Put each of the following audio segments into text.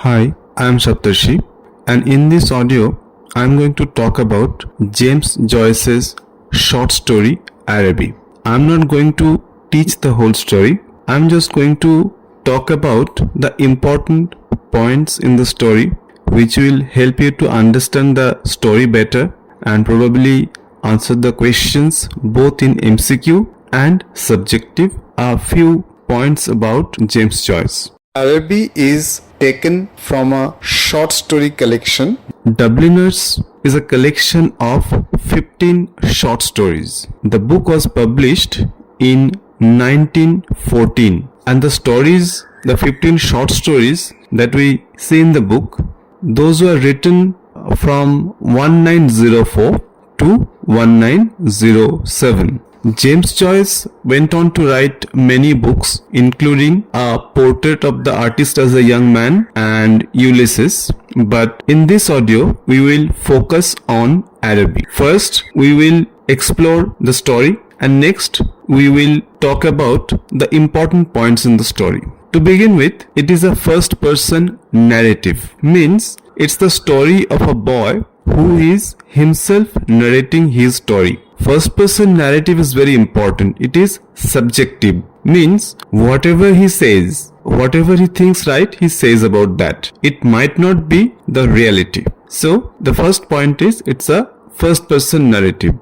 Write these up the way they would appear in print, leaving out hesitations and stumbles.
Hi, I am Saptarshi, and in this audio, I am going to talk about James Joyce's short story Araby. I am not going to teach the whole story. I am just going to talk about the important points in the story which will help you to understand the story better and probably answer the questions both in MCQ and subjective. A few points about James Joyce. Araby is taken from a short story collection. Dubliners is a collection of 15 short stories. The book was published in 1914, and the stories, the 15 short stories that we see in the book, those were written from 1904 to 1907. James Joyce went on to write many books, including a portrait of the artist as a young man and Ulysses. But in this audio, we will focus on Araby. First, we will explore the story, and next, we will talk about the important points in the story. To begin with, it is a first-person narrative. Means, it's the story of a boy who is himself narrating his story. First person narrative is very important. It is subjective. Means whatever he says, whatever he thinks right, he says about that. It might not be the reality. So the first point is it's a first person narrative.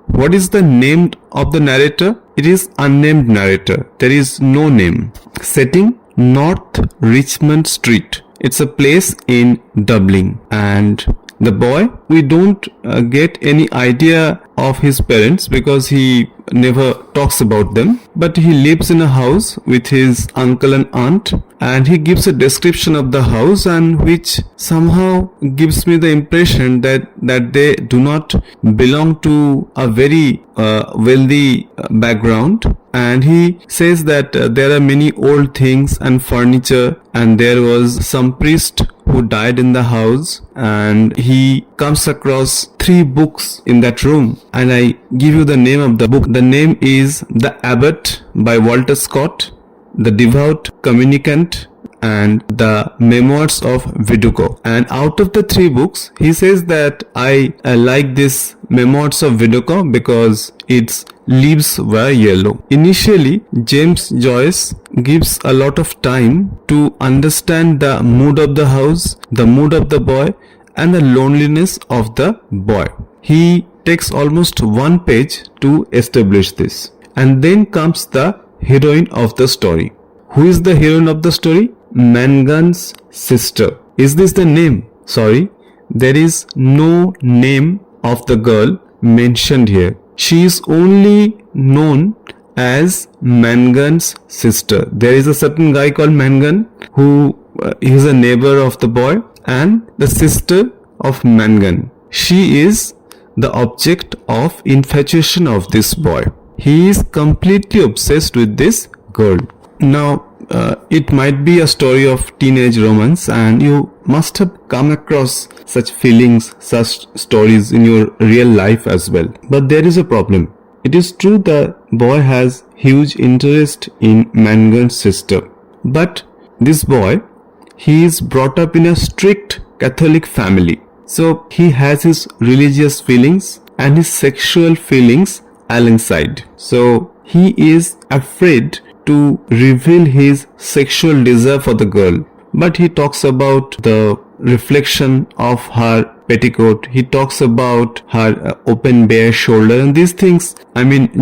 What is the name of the narrator? It is unnamed narrator. There is no name. Setting North Richmond Street. It's a place in Dublin, and the boy, we don't get any idea of his parents because he never talks about them, but he lives in a house with his uncle and aunt, and he gives a description of the house, and which somehow gives me the impression that they do not belong to a very wealthy background. And he says that there are many old things and furniture, and there was some priest who died in the house, and he comes across 3 books in that room, and I give you the name of the book. The name is The Abbot by Walter Scott, The Devout Communicant, and The Memoirs of Viduko. And out of the 3 books, he says that I like this Memoirs of Viduko because its leaves were yellow. Initially, James Joyce gives a lot of time to understand the mood of the house, the mood of the boy, and the loneliness of the boy. He takes almost 1 page to establish this. And then comes the heroine of the story. Who is the heroine of the story? Mangan's sister. Is this the name? Sorry, there is no name of the girl mentioned here. She is only known as Mangan's sister. There is a certain guy called Mangan who is a neighbor of the boy, and the sister of Mangan. She is the object of infatuation of this boy. He is completely obsessed with this girl. Now, it might be a story of teenage romance, and you must have come across such feelings, such stories in your real life as well. But there is a problem. It is true the boy has huge interest in Mangan's sister. But this boy, he is brought up in a strict Catholic family. So he has his religious feelings and his sexual feelings alongside. So he is afraid to reveal his sexual desire for the girl. But he talks about the reflection of her petticoat. He talks about her open bare shoulder, and these things,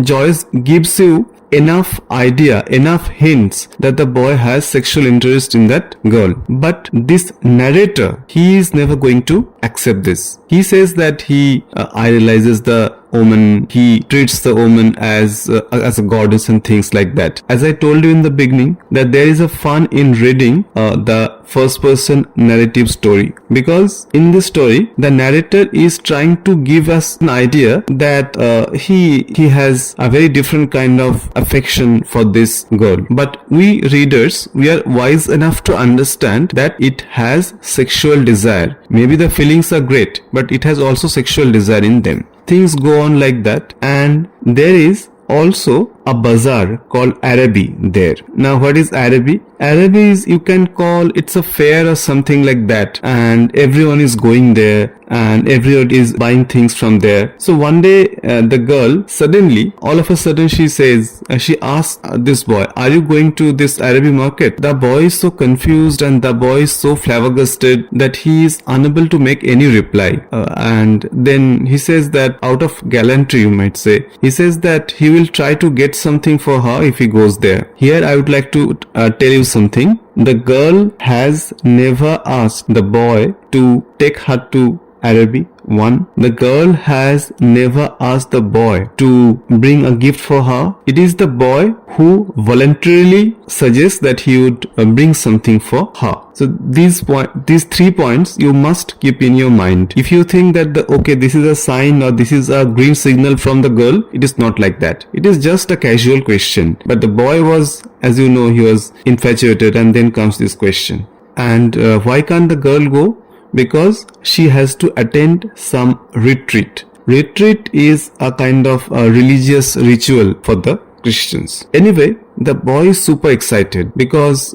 Joyce gives you enough idea, enough hints that the boy has sexual interest in that girl. But this narrator, he is never going to accept this. He says that he idolizes the woman, he treats the woman as a goddess and things like that. As I told you in the beginning, that there is a fun in reading the first person narrative story, because in this story the narrator is trying to give us an idea that he has a very different kind of affection for this girl. But we readers, we are wise enough to understand that it has sexual desire. Maybe the feelings are great, but it has also sexual desire in them. Things go on like that, and there is also a bazaar called Araby there. Now what is Araby? Araby is, you can call, it's a fair or something like that, and everyone is going there and everyone is buying things from there. So one day the girl suddenly, all of a sudden she says, she asks this boy, are you going to this Araby market? The boy is so confused and the boy is so flabbergasted that he is unable to make any reply. And then he says that out of gallantry, you might say, he says that he will try to get something for her if he goes there. Here I would like to tell you something. The girl has never asked the boy to take her to Araby. One, the girl has never asked the boy to bring a gift for her. It is the boy who voluntarily suggests that he would bring something for her. So these 3 points you must keep in your mind. If you think that this is a sign or this is a green signal from the girl, it is not like that. It is just a casual question. But the boy was, as you know, he was infatuated, and then comes this question. And why can't the girl go? Because she has to attend some retreat. Retreat is a kind of a religious ritual for the Christians. Anyway, the boy is super excited because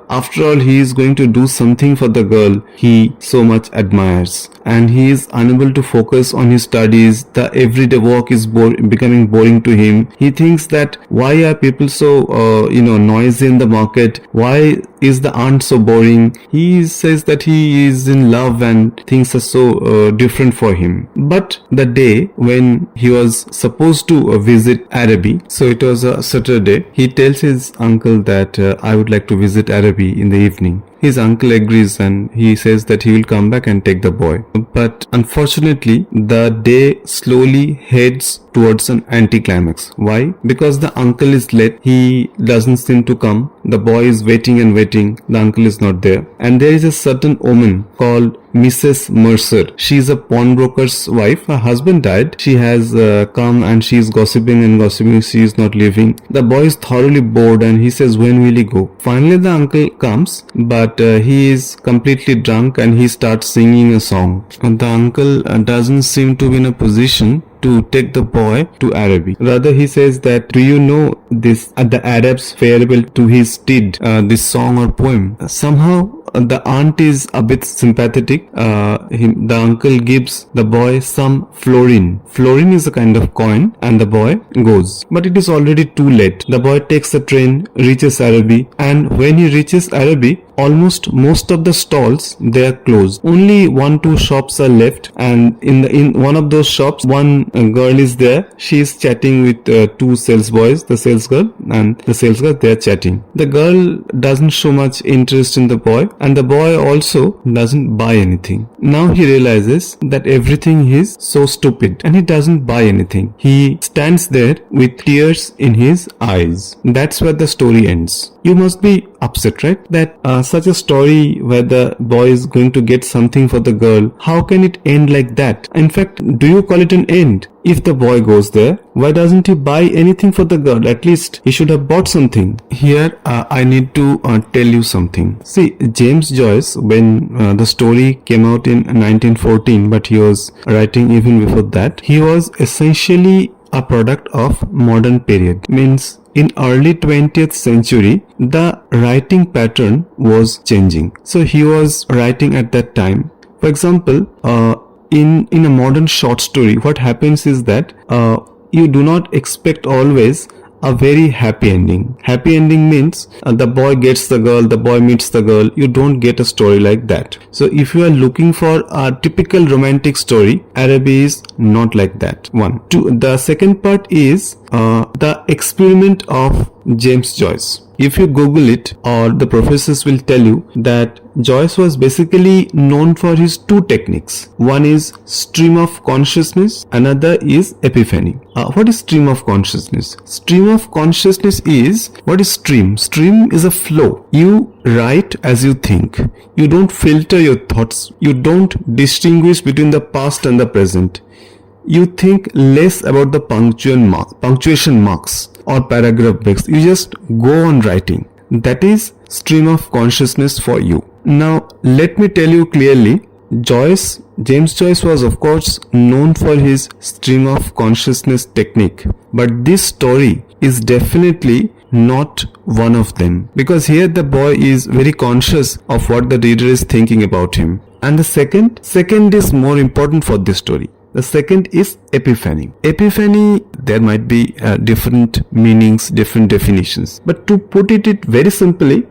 after all he is going to do something for the girl he so much admires, and he is unable to focus on his studies. The everyday work is becoming boring to him. He thinks that why are people so noisy in the market? Why is the aunt so boring? He says that he is in love and things are so different for him. But the day when he was supposed to visit Araby, so it was a Saturday, he tells his uncle that I would like to visit Araby in the evening. His uncle agrees and he says that he will come back and take the boy. But unfortunately, the day slowly heads towards an anticlimax. Why? Because the uncle is late. He doesn't seem to come. The boy is waiting and waiting. The uncle is not there. And there is a certain woman called Mrs. Mercer. She is a pawnbroker's wife. Her husband died. She has come and she is gossiping and gossiping. She is not leaving. The boy is thoroughly bored and he says, when will he go? Finally, the uncle comes, but he is completely drunk and he starts singing a song. And the uncle doesn't seem to be in a position to take the boy to Araby. Rather, he says that, do you know this the Arab's farewell to his steed, this song or poem? Somehow the aunt is a bit sympathetic. The uncle gives the boy some florin. Florin is a kind of coin, and the boy goes. But it is already too late. The boy takes the train, reaches Araby, and when he reaches Araby, almost most of the stalls, they are closed. Only 1-2 shops are left, and in one of those shops, one girl is there. She is chatting with 2 sales boys, the sales girl and the sales girl. They are chatting. The girl doesn't show much interest in the boy, and the boy also doesn't buy anything. Now he realizes that everything is so stupid, and he doesn't buy anything. He stands there with tears in his eyes. That's where the story ends. You must be upset, right? That such a story where the boy is going to get something for the girl, how can it end like that? In fact, do you call it an end? If the boy goes there, why doesn't he buy anything for the girl? At least he should have bought something. Here I need to tell you something. See, James Joyce, when the story came out in 1914, but he was writing even before that, he was essentially a product of modern period. Means in early 20th century, the writing pattern was changing. So he was writing at that time. For example, in a modern short story, what happens is that you do not expect always a very happy ending. Happy ending means the boy gets the girl, the boy meets the girl. You don't get a story like that. So if you are looking for a typical romantic story, Araby is not like that. 1. 2. The second part is the experiment of James Joyce. If you Google it, or the professors will tell you that Joyce was basically known for his 2 techniques. One is stream of consciousness, another is epiphany. What is stream of consciousness? Stream of consciousness is, what is stream? Stream is a flow. You write as you think. You don't filter your thoughts. You don't distinguish between the past and the present. You think less about the punctuation marks or paragraph breaks. You just go on writing. That is stream of consciousness for you. Now, let me tell you clearly, James Joyce was of course known for his stream of consciousness technique. But this story is definitely not one of them, because here the boy is very conscious of what the reader is thinking about him. And the second is more important for this story. The second is Epiphany. Epiphany, there might be different meanings, different definitions. But to put it very simply,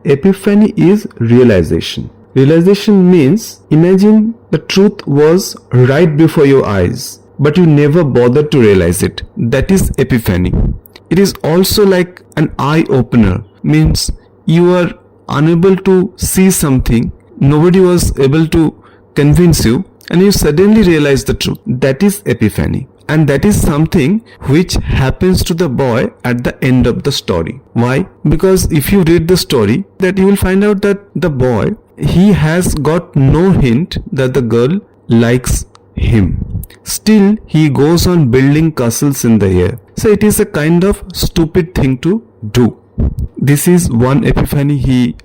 Epiphany is realization. Realization means, imagine the truth was right before your eyes, but you never bothered to realize it. That is Epiphany. It is also like an eye-opener, means you are unable to see something, nobody was able to convince you, and you suddenly realize the truth. That is Epiphany. And that is something which happens to the boy at the end of the story. Why? Because if you read the story, that you will find out that the boy, he has got no hint that the girl likes him. Still, he goes on building castles in the air. So it is a kind of stupid thing to do. This is one epiphany he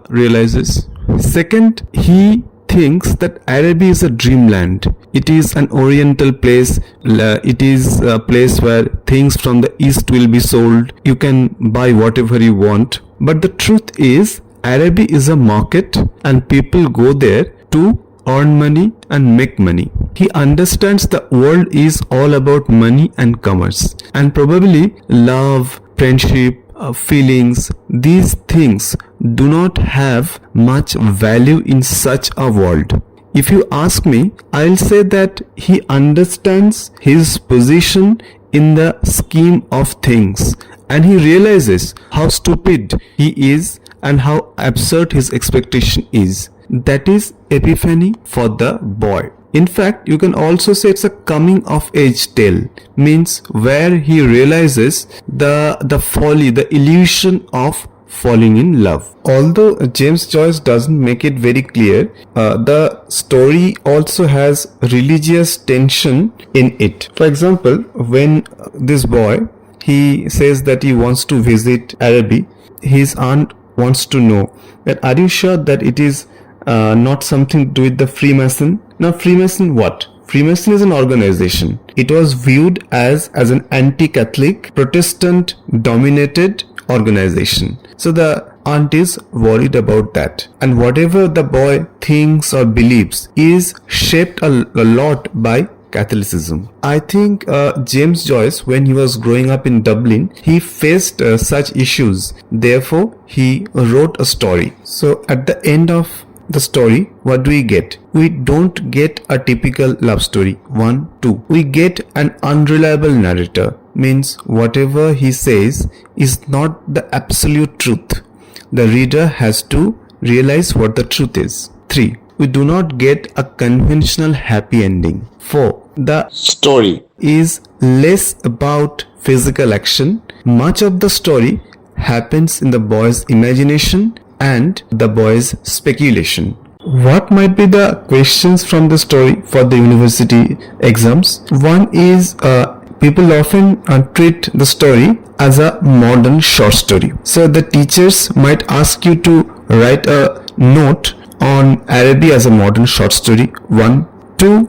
realizes. Second, he thinks that Araby is a dreamland. It is an oriental place. It is a place where things from the east will be sold. You can buy whatever you want. But the truth is, Araby is a market and people go there to earn money and make money. He understands the world is all about money and commerce, and probably love, friendship, feelings, these things do not have much value in such a world. If you ask me, I'll say that he understands his position in the scheme of things, and he realizes how stupid he is and how absurd his expectation is. That is Epiphany for the boy. In fact, you can also say it's a coming of age tale, means where he realizes the folly, the illusion of falling in love. Although James Joyce doesn't make it very clear, the story also has religious tension in it. For example, when this boy, he says that he wants to visit Araby, his aunt wants to know that, are you sure that it is not something to do with the Freemason? Now, Freemason what? Freemason is an organization. It was viewed as an anti-Catholic, Protestant-dominated organization. So the aunt is worried about that. And whatever the boy thinks or believes is shaped a lot by Catholicism. I think James Joyce, when he was growing up in Dublin, he faced such issues. Therefore, he wrote a story. So at the end of the story, what do we get? We don't get a typical love story. 1, 2. We get an unreliable narrator. Means whatever he says is not the absolute truth. The reader has to realize what the truth is. 3. We do not get a conventional happy ending. 4. The story is less about physical action. Much of the story happens in the boy's imagination and the boy's speculation. What might be the questions from the story for the university exams? One is people often treat the story as a modern short story. So the teachers might ask you to write a note on Araby as a modern short story. 1. 2.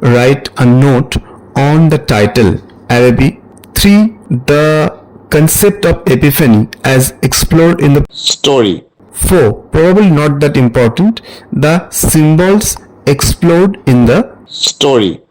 Write a note on the title Araby. 3. The concept of epiphany as explored in the story. 4. Probably not that important, the symbols explored in the story.